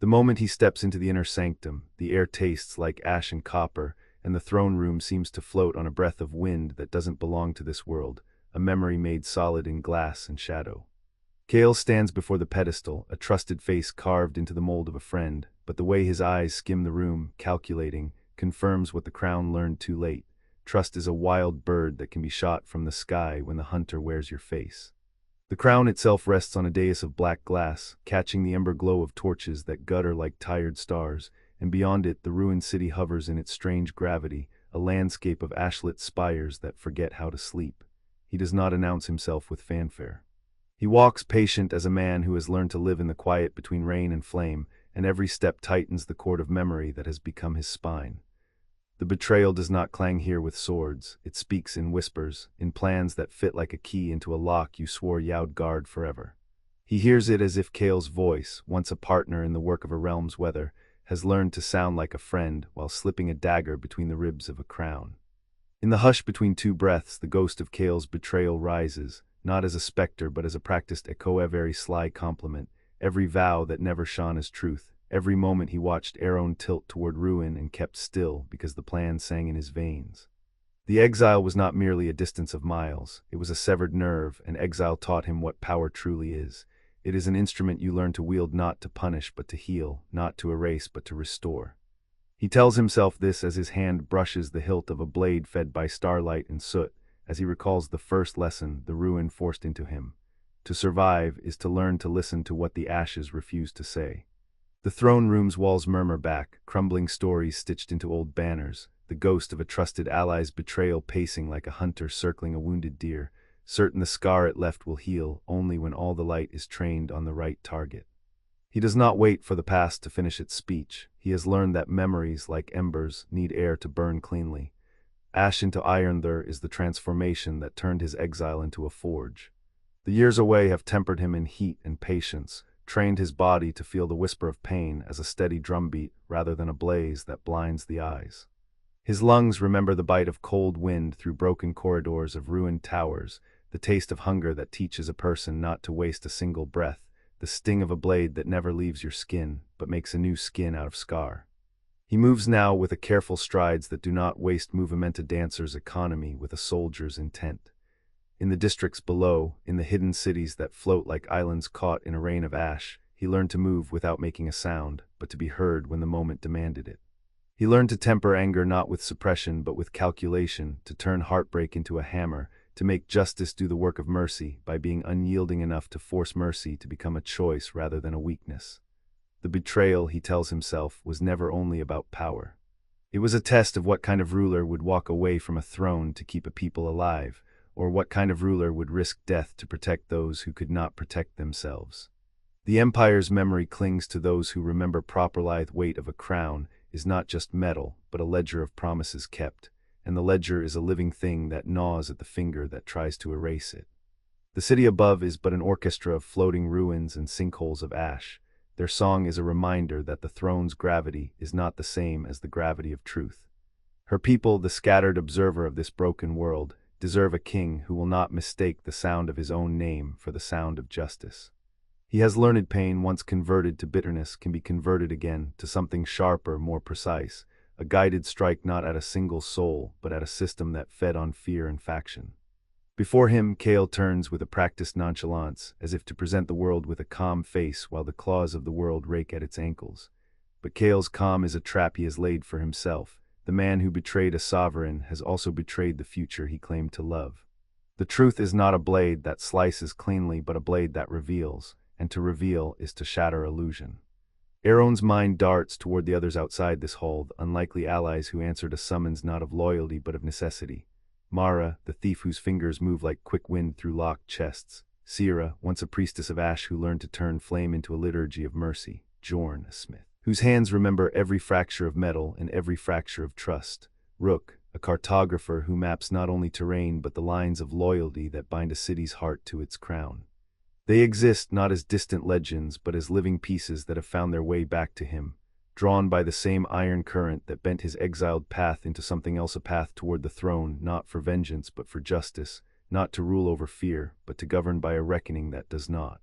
moment he steps into the inner sanctum, the air tastes like ash and copper, and the throne room seems to float on a breath of wind that doesn't belong to this world, a memory made solid in glass and shadow. Kale stands before the pedestal, a trusted face carved into the mold of a friend, but the way his eyes skim the room, calculating, confirms what the crown learned too late. Trust is a wild bird that can be shot from the sky when the hunter wears your face. The crown itself rests on a dais of black glass, catching the ember glow of torches that gutter like tired stars, and beyond it the ruined city hovers in its strange gravity, a landscape of ashlit spires that forget how to sleep. He does not announce himself with fanfare. He walks patient as a man who has learned to live in the quiet between rain and flame, and every step tightens the cord of memory that has become his spine. The betrayal does not clang here with swords, it speaks in whispers, in plans that fit like a key into a lock you swore you'd guard forever. He hears it as if Kale's voice, once a partner in the work of a realm's weather, has learned to sound like a friend while slipping a dagger between the ribs of a crown. In the hush between two breaths, the ghost of Kale's betrayal rises, not as a specter but as a practiced echo, a very sly compliment, every vow that never shone as truth. Every moment he watched Aaron tilt toward ruin and kept still because the plan sang in his veins. The exile was not merely a distance of miles, it was a severed nerve, and exile taught him what power truly is. It is an instrument you learn to wield not to punish but to heal, not to erase but to restore. He tells himself this as his hand brushes the hilt of a blade fed by starlight and soot, as he recalls the first lesson the ruin forced into him. To survive is to learn to listen to what the ashes refuse to say. The throne room's walls murmur back, crumbling stories stitched into old banners, the ghost of a trusted ally's betrayal pacing like a hunter circling a wounded deer, certain the scar it left will heal only when all the light is trained on the right target. He does not wait for the past to finish its speech. He has learned that memories, like embers, need air to burn cleanly. Ash into iron there is the transformation that turned his exile into a forge. The years away have tempered him in heat and patience, trained his body to feel the whisper of pain as a steady drumbeat rather than a blaze that blinds the eyes. His lungs remember the bite of cold wind through broken corridors of ruined towers, the taste of hunger that teaches a person not to waste a single breath, the sting of a blade that never leaves your skin but makes a new skin out of scar. He moves now with a careful strides that do not waste movement, a dancer's economy with a soldier's intent. In the districts below, in the hidden cities that float like islands caught in a rain of ash, he learned to move without making a sound, but to be heard when the moment demanded it. He learned to temper anger not with suppression but with calculation, to turn heartbreak into a hammer, to make justice do the work of mercy by being unyielding enough to force mercy to become a choice rather than a weakness. The betrayal, he tells himself, was never only about power. It was a test of what kind of ruler would walk away from a throne to keep a people alive, or what kind of ruler would risk death to protect those who could not protect themselves. The empire's memory clings to those who remember properly. The weight of a crown is not just metal, but a ledger of promises kept, and the ledger is a living thing that gnaws at the finger that tries to erase it. The city above is but an orchestra of floating ruins and sinkholes of ash. Their song is a reminder that the throne's gravity is not the same as the gravity of truth. Her people, the scattered observer of this broken world, deserve a king who will not mistake the sound of his own name for the sound of justice. He has learned pain once converted to bitterness can be converted again to something sharper, more precise, a guided strike not at a single soul but at a system that fed on fear and faction. Before him, Kale turns with a practiced nonchalance, as if to present the world with a calm face while the claws of the world rake at its ankles. But Kale's calm is a trap he has laid for himself. The man who betrayed a sovereign has also betrayed the future he claimed to love. The truth is not a blade that slices cleanly but a blade that reveals, and to reveal is to shatter illusion. Aaron's mind darts toward the others outside this hall, the unlikely allies who answered a summons not of loyalty but of necessity. Mara, the thief whose fingers move like quick wind through locked chests. Sierra, once a priestess of ash who learned to turn flame into a liturgy of mercy. Jorn, a smith, whose hands remember every fracture of metal and every fracture of trust. Rook, a cartographer who maps not only terrain but the lines of loyalty that bind a city's heart to its crown. They exist not as distant legends but as living pieces that have found their way back to him, drawn by the same iron current that bent his exiled path into something else, a path toward the throne, not for vengeance but for justice, not to rule over fear, but to govern by a reckoning that does not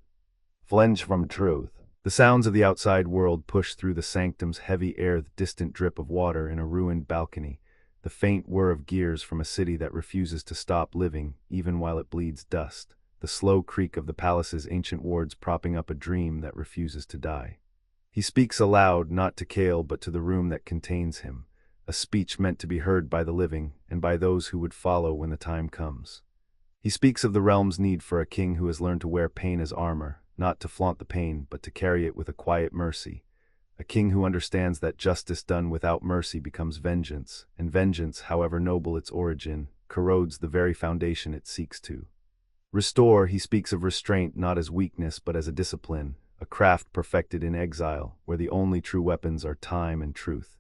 flinch from truth. The sounds of the outside world push through the sanctum's heavy air, the distant drip of water in a ruined balcony, the faint whir of gears from a city that refuses to stop living even while it bleeds dust, the slow creak of the palace's ancient wards propping up a dream that refuses to die. He speaks aloud, not to Kale but to the room that contains him, a speech meant to be heard by the living and by those who would follow when the time comes. He speaks of the realm's need for a king who has learned to wear pain as armor, not to flaunt the pain but to carry it with a quiet mercy. A king who understands that justice done without mercy becomes vengeance, and vengeance, however noble its origin, corrodes the very foundation it seeks to restore. He speaks of restraint not as weakness but as a discipline, a craft perfected in exile, where the only true weapons are time and truth.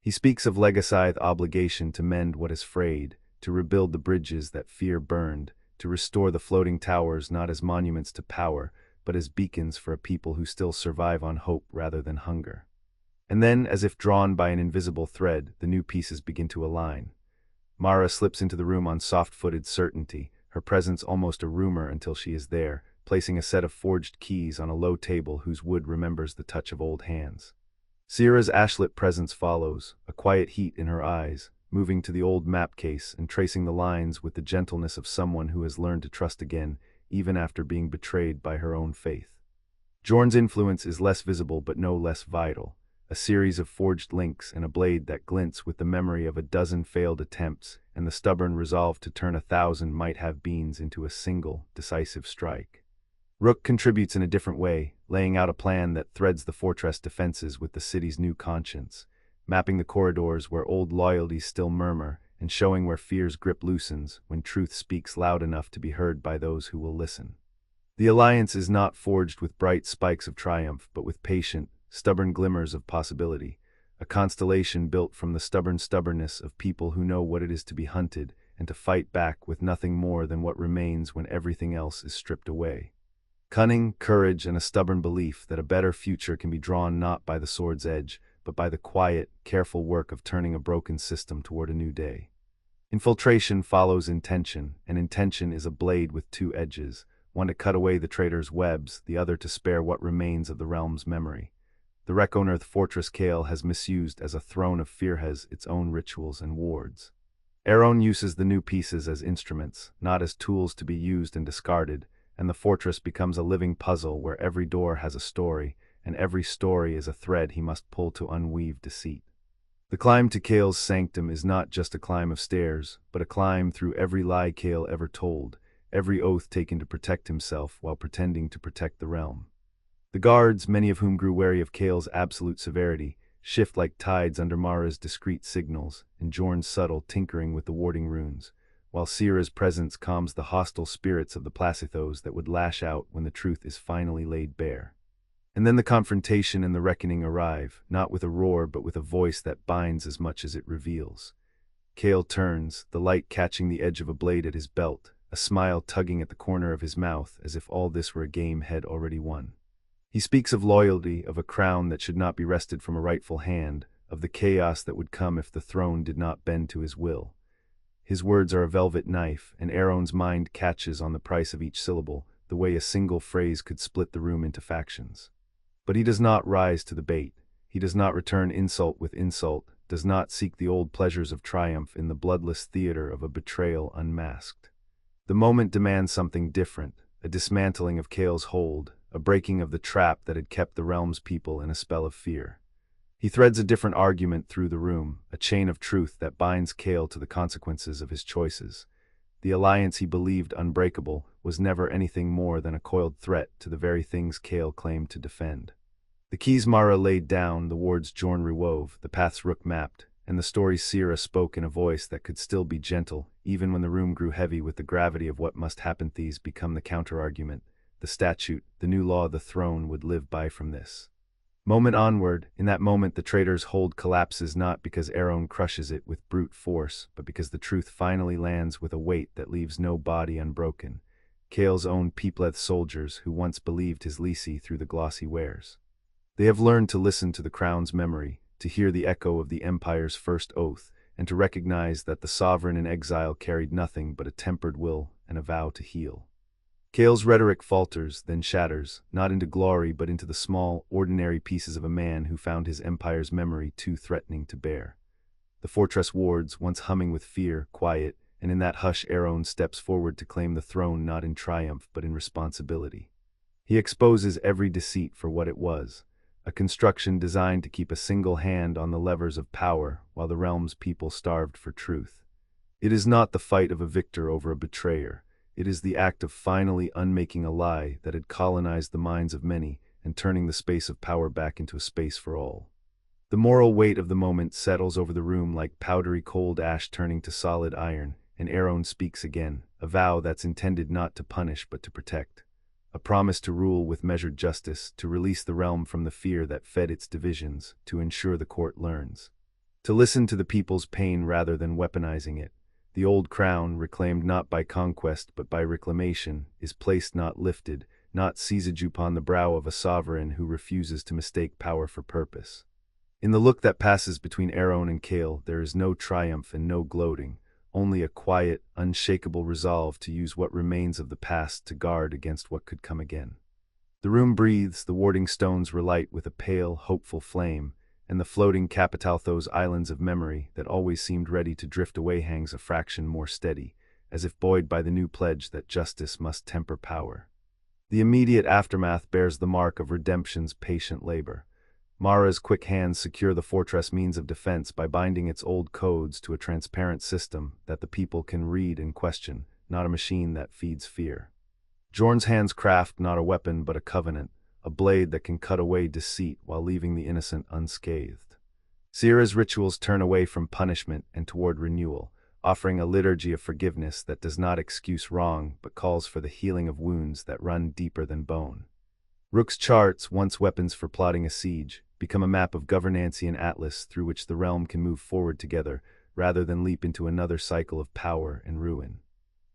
He speaks of legacy, the obligation to mend what is frayed, to rebuild the bridges that fear burned, to restore the floating towers not as monuments to power, but as beacons for a people who still survive on hope rather than hunger. And then, as if drawn by an invisible thread, the new pieces begin to align. Mara slips into the room on soft-footed certainty, her presence almost a rumor until she is there, placing a set of forged keys on a low table whose wood remembers the touch of old hands. Sierra's ashlit presence follows, a quiet heat in her eyes, moving to the old map case and tracing the lines with the gentleness of someone who has learned to trust again, even after being betrayed by her own faith. Jorn's influence is less visible but no less vital, a series of forged links and a blade that glints with the memory of a dozen failed attempts and the stubborn resolve to turn 1,000 might-have-beens into a single, decisive strike. Rook contributes in a different way, laying out a plan that threads the fortress defenses with the city's new conscience, mapping the corridors where old loyalties still murmur, and showing where fear's grip loosens when truth speaks loud enough to be heard by those who will listen. The alliance is not forged with bright spikes of triumph, but with patient, stubborn glimmers of possibility, a constellation built from the stubborn stubbornness of people who know what it is to be hunted and to fight back with nothing more than what remains when everything else is stripped away. Cunning, courage, and a stubborn belief that a better future can be drawn not by the sword's edge, but by the quiet, careful work of turning a broken system toward a new day. Infiltration follows intention, and intention is a blade with two edges, one to cut away the traitor's webs, the other to spare what remains of the realm's memory. The Rekonerth fortress Kale has misused as a throne of fear has its own rituals and wards. Aeron uses the new pieces as instruments, not as tools to be used and discarded, and the fortress becomes a living puzzle where every door has a story, and every story is a thread he must pull to unweave deceit. The climb to Kale's sanctum is not just a climb of stairs, but a climb through every lie Kale ever told, every oath taken to protect himself while pretending to protect the realm. The guards, many of whom grew wary of Kale's absolute severity, shift like tides under Mara's discreet signals and Jorn's subtle tinkering with the warding runes, while Sierra's presence calms the hostile spirits of the Placithos that would lash out when the truth is finally laid bare. And then the confrontation and the reckoning arrive, not with a roar but with a voice that binds as much as it reveals. Kale turns, the light catching the edge of a blade at his belt, a smile tugging at the corner of his mouth as if all this were a game head already won. He speaks of loyalty, of a crown that should not be wrested from a rightful hand, of the chaos that would come if the throne did not bend to his will. His words are a velvet knife, and Aeron's mind catches on the price of each syllable, the way a single phrase could split the room into factions. But he does not rise to the bait. He does not return insult with insult, does not seek the old pleasures of triumph in the bloodless theater of a betrayal unmasked. The moment demands something different, a dismantling of Kale's hold, a breaking of the trap that had kept the realm's people in a spell of fear. He threads a different argument through the room, a chain of truth that binds Kale to the consequences of his choices. The alliance he believed unbreakable was never anything more than a coiled threat to the very things Kale claimed to defend. The keys Mara laid down, the wards Jorn rewove, the paths Rook mapped, and the stories Sierra spoke in a voice that could still be gentle, even when the room grew heavy with the gravity of what must happen. These become the counter-argument, the statute, the new law the throne would live by from this moment onward. In that moment the traitor's hold collapses not because Aeron crushes it with brute force, but because the truth finally lands with a weight that leaves no body unbroken. Kale's own Peepleth soldiers who once believed his Lisi through the glossy wares. They have learned to listen to the crown's memory, to hear the echo of the empire's first oath, and to recognize that the sovereign in exile carried nothing but a tempered will and a vow to heal. Kale's rhetoric falters, then shatters, not into glory but into the small, ordinary pieces of a man who found his empire's memory too threatening to bear. The fortress wards, once humming with fear, quiet, and in that hush Aaron steps forward to claim the throne not in triumph but in responsibility. He exposes every deceit for what it was, a construction designed to keep a single hand on the levers of power while the realm's people starved for truth. It is not the fight of a victor over a betrayer. It is the act of finally unmaking a lie that had colonized the minds of many and turning the space of power back into a space for all. The moral weight of the moment settles over the room like powdery cold ash turning to solid iron, and Aaron speaks again, a vow that's intended not to punish but to protect. A promise to rule with measured justice, to release the realm from the fear that fed its divisions, to ensure the court learns. To listen to the people's pain rather than weaponizing it. The old crown, reclaimed not by conquest but by reclamation, is placed not lifted, not seized upon the brow of a sovereign who refuses to mistake power for purpose. In the look that passes between Aaron and Kale, there is no triumph and no gloating, only a quiet, unshakable resolve to use what remains of the past to guard against what could come again. The room breathes, the warding stones relight with a pale, hopeful flame, and the floating Capitalthos islands of memory that always seemed ready to drift away hangs a fraction more steady, as if buoyed by the new pledge that justice must temper power. The immediate aftermath bears the mark of redemption's patient labor. Mara's quick hands secure the fortress means of defense by binding its old codes to a transparent system that the people can read and question, not a machine that feeds fear. Jorn's hands craft not a weapon but a covenant, a blade that can cut away deceit while leaving the innocent unscathed. Sierra's rituals turn away from punishment and toward renewal, offering a liturgy of forgiveness that does not excuse wrong but calls for the healing of wounds that run deeper than bone. Rook's charts, once weapons for plotting a siege, become a map of Governantian atlas through which the realm can move forward together rather than leap into another cycle of power and ruin.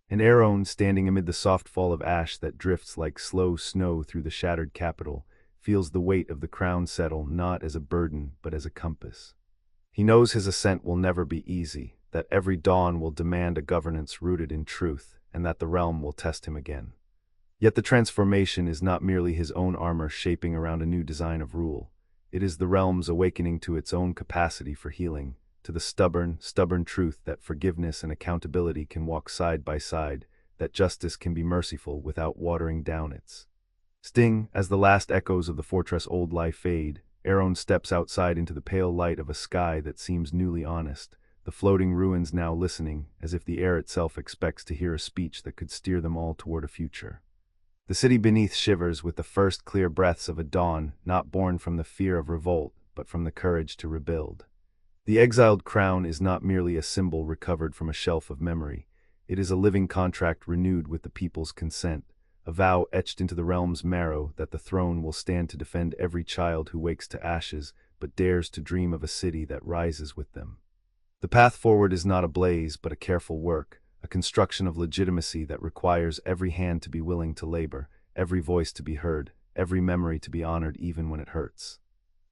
And Aaron, standing amid the soft fall of ash that drifts like slow snow through the shattered capital, feels the weight of the crown settle not as a burden but as a compass. He knows his ascent will never be easy, that every dawn will demand a governance rooted in truth, and that the realm will test him again. Yet the transformation is not merely his own armor shaping around a new design of rule. It is the realm's awakening to its own capacity for healing, to the stubborn truth that forgiveness and accountability can walk side by side, that justice can be merciful without watering down its sting. As the last echoes of the fortress old lie fade, Aaron steps outside into the pale light of a sky that seems newly honest, the floating ruins now listening, as if the air itself expects to hear a speech that could steer them all toward a future. The city beneath shivers with the first clear breaths of a dawn not born from the fear of revolt, but from the courage to rebuild. The exiled crown is not merely a symbol recovered from a shelf of memory. It is a living contract renewed with the people's consent, a vow etched into the realm's marrow that the throne will stand to defend every child who wakes to ashes but dares to dream of a city that rises with them. The path forward is not a blaze but a careful work, a construction of legitimacy that requires every hand to be willing to labor, every voice to be heard, every memory to be honored even when it hurts.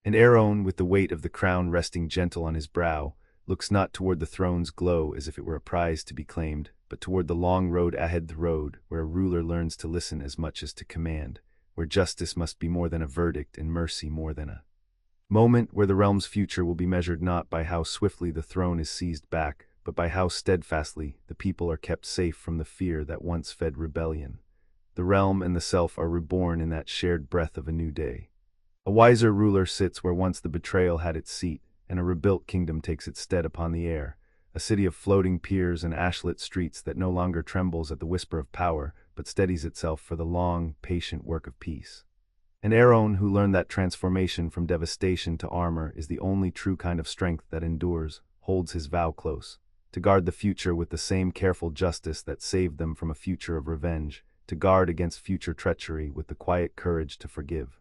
And Aaron, with the weight of the crown resting gentle on his brow, looks not toward the throne's glow as if it were a prize to be claimed, but toward the long road ahead, the road where a ruler learns to listen as much as to command, where justice must be more than a verdict and mercy more than a moment, where the realm's future will be measured not by how swiftly the throne is seized back, but by how steadfastly the people are kept safe from the fear that once fed rebellion. The realm and the self are reborn in that shared breath of a new day. A wiser ruler sits where once the betrayal had its seat, and a rebuilt kingdom takes its stead upon the air, a city of floating piers and ashlit streets that no longer trembles at the whisper of power, but steadies itself for the long, patient work of peace. And Aaron, who learned that transformation from devastation to armor is the only true kind of strength that endures, holds his vow close, to guard the future with the same careful justice that saved them from a future of revenge, to guard against future treachery with the quiet courage to forgive,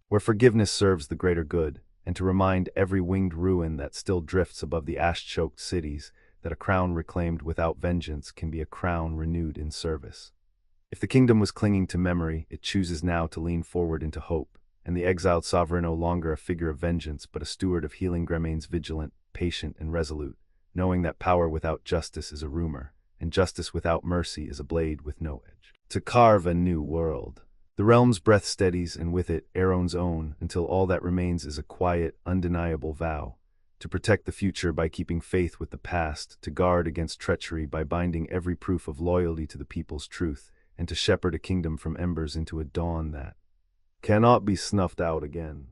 where forgiveness serves the greater good, and to remind every winged ruin that still drifts above the ash-choked cities that a crown reclaimed without vengeance can be a crown renewed in service. If the kingdom was clinging to memory, it chooses now to lean forward into hope, and the exiled sovereign no longer a figure of vengeance but a steward of healing remains vigilant, patient, and resolute, knowing that power without justice is a rumor, and justice without mercy is a blade with no edge. To carve a new world. The realm's breath steadies, and with it, Aaron's own, until all that remains is a quiet, undeniable vow. To protect the future by keeping faith with the past, to guard against treachery by binding every proof of loyalty to the people's truth, and to shepherd a kingdom from embers into a dawn that cannot be snuffed out again.